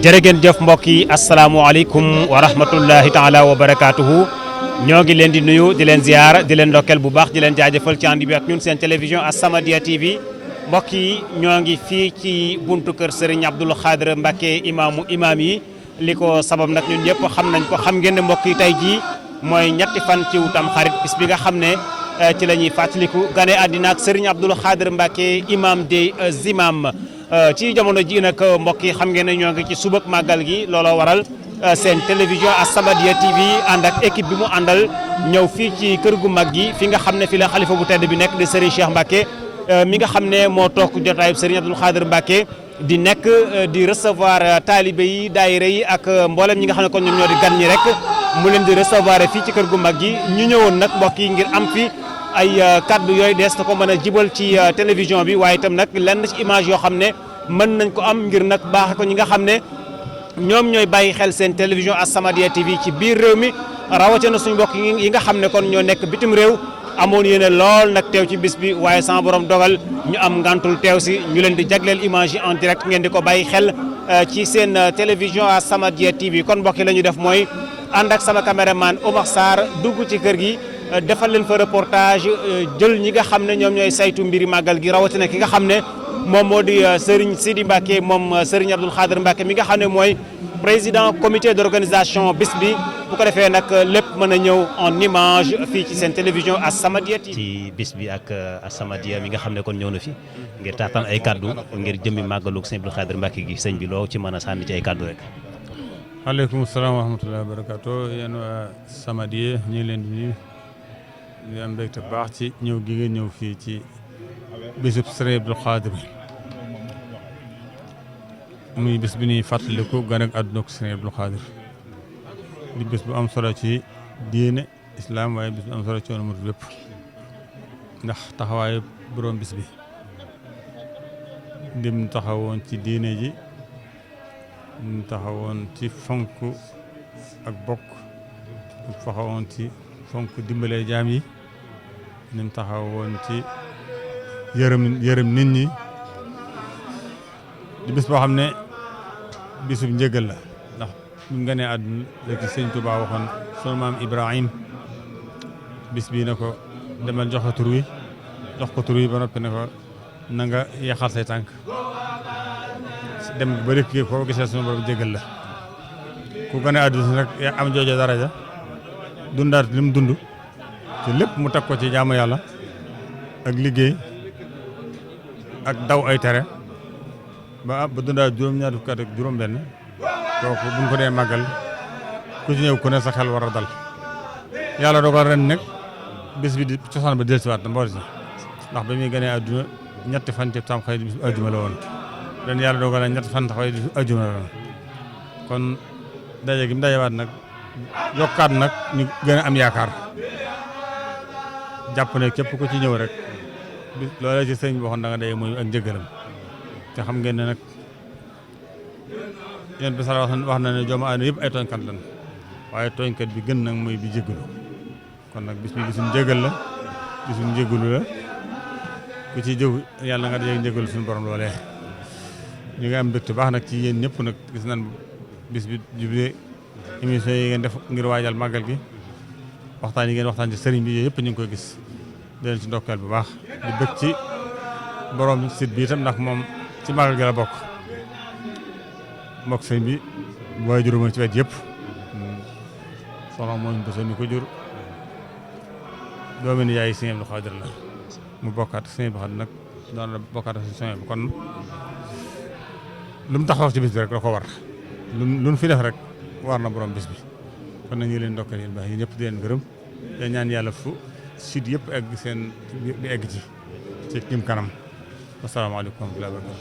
jërë ngeen jëf mbokk yi asalaamualeykum wa rahmatullahi taala wa barakaatuhu ñoo ngi leen di nuyu di leen ziar di leen ndokkeel bu baax di leen jaajëfal ci ànd bi ak ñun seen télévision As-Samadiyya TV mbokk yi ñoo ngi fii ci buntu kër Serigne Abdoul Khadr Mbacké imaamu imaam yi li ko sabab nag ñun ñëpp xam nañ ko xam ngeen ne mbokk yi tey jii mooy ñetti fan ci Tam Xarit bis bi nga xam ne ci la ñuy fàttaliku gane àddina ak Serigne Abdoul Khadr Mbacké imam des imams ci jamono ji nag mbokk yi xam ngeen ne ñoo ngi ci subak màggal gi looloo waral seen télévision As-Samadiyya TV ànd ak équipe bi mu àndal ñëw fii ci kër gu mag gi fi nga xam ne fi la xalifa bu tedd bi nekk di Serigne Cheikh Mbacké mi nga xam ne moo toog jotaayub Serigne Abdoul Khadr Mbacké di nekk di recevoir taalibe yi daayira yi ak mboolem ñi nga xam ne kon ñoom ñoo di gan ñi rek mu leen di recevoir fii ci kër gu mag gi ñu ñëwoon nag mbokk yi ngir am fi ay kaddu yooyu dees na ko mën a jibal ci télévision bi waaye itam nag lenn ci image yoo xam ne mën nañ ko am ngir nag baaxe ko ñi nga xam ne ñoom ñooy bàyyi xel seen télévision As-Samadiyya TV ci biir réew mi rawatina suñu mbokk yi nga xam ne kon ñoo nekk bitim réew amoon yéene lool nag teew ci bis bi waaye sama borom dogal ñu am ngantul teew si ñu leen di jagleel image yi en direct ngeen di ko bàyyi xel ci seen télévision As-Samadiyya TV kon mbokk yi la ñu def mooy ànd ak sama caméraman Omar Sarr dugg ci kër gi defal leen fa reportage jël ñi nga xam ne ñoom ñooy saytu mbiri màggal gi rawatina ki nga xam ne moom moo di Serigne Sidi Mbacké moom Serigne Abdoul Khadr Mbacké mi nga xam ne mooy président comité d'organisation bis bi bu ko defee nag lépp mën a ñëw en image fii ci seen télévision As-Samadiyya ci bis bi ak As-Samadiyya mi nga xam ne kon ñëw na fi ngir taataan ay kaddu ngir jëmmi màggalu Serigne Abdoul Khadr Mbacké gi sëñ bi loo ci mën a sànni ci ay kaddu rek. aleykum salaam wa rahmatullahi wa barakatuh yéen waa Samadiyya ñu ngi leen di nuyu di am mbégte baax ci ñëw gi ngeen ñëw fii ci bisub Serigne Abdoul Khadr muy bis bi ñuy fàttaliku gan ak àdduna ko Serigne Abdoul Khadr di bis bu am solo ci diine islam waaye bis bu am solo ci yoonu murid lépp ndax taxawaayu borom bis bi dim taxawoon ci diine ji dim taxawoon ci fonk ak bokk dim taxawoon ci fonk dimbalee jaam yi dim taxawoon ci yërëm nit ñi di bis boo xam ne bisub njëgal la ndax ñu nga ne àdduna la ci sëñ Tuubaa waxoon sunu maam Ibrahim bis bii ne ko demal jox ko tur wi jox ko tur wi ba noppi ne ko na nga yaxal say tànk dem ba rek foo gisee sunu borom njëgal la ku gane àdduna nag am joojo daraja dundaat li mu dund te lépp mu teg ko ci jaamu yàlla ak liggéey ak daw ay tere ba dundaat juróom-ñaar fukki at ak juróom-benn kooku buñ ko dee màggal ku ci ñëw ku ne sa xel war a dal yàlla dogal ren nag bis bi di cosaan ba dellusiwaat na mbool si ndax ba muy gënee àdduna ñetti fan ci Tam Xarit bis bu àjjuma la woon ren yàlla dogal na ñetti fan taxawee bis bu àjjuma la woon kon daje gi mu dajewaat nag yokkaat nag ñu gën a am yaakaar jàpp ne képp ku ci ñëw rek loolee ci sëñ bi waxoon da nga day mooy ak njëgalam te xam ngeen ne nag yéen bi sala wax na ne doomu aadama yëpp ay tooñkat lan waaye tooñkat bi gën nag mooy bi jéggalu kon nag bis bi bisum njëgal la bisum njëgalu la ku ci jëw yàlla nga dajee njëgalu suñu borom loolee ñu ngi am mbégte baax nag ci yéen ñëpp nag gis nañ bis bi jublee émission yi ngeen def ngir waajal màggal gi waxtaan yi ngeen waxtaan ci sëriñ bi yooyu yëpp ñu ngi koy gis di leen ci ndokkeel bu baax di bëgg ci borom site bi itam ndax moom ci màggal gi la bokk mbokk sëñ bi waaye juróom ci wet yëpp soxna mooñ bés mi ko jur doomi ni yaay Serigne Abdoul Khadr la mu bokkaat Serigne Abdoul Khadr nag doon la bokkaat si soñ bi kon lu mu taxaw ci bis bi rek da ko war lu mu fi def rek war na borom bis bi kon nañu leen ndokkeel yéen baax yi ñëpp di leen gërëm te ñaan yàlla fu site yëpp egg seen di egg ci kim kanam asalaamaaleykum wa rahmatulah.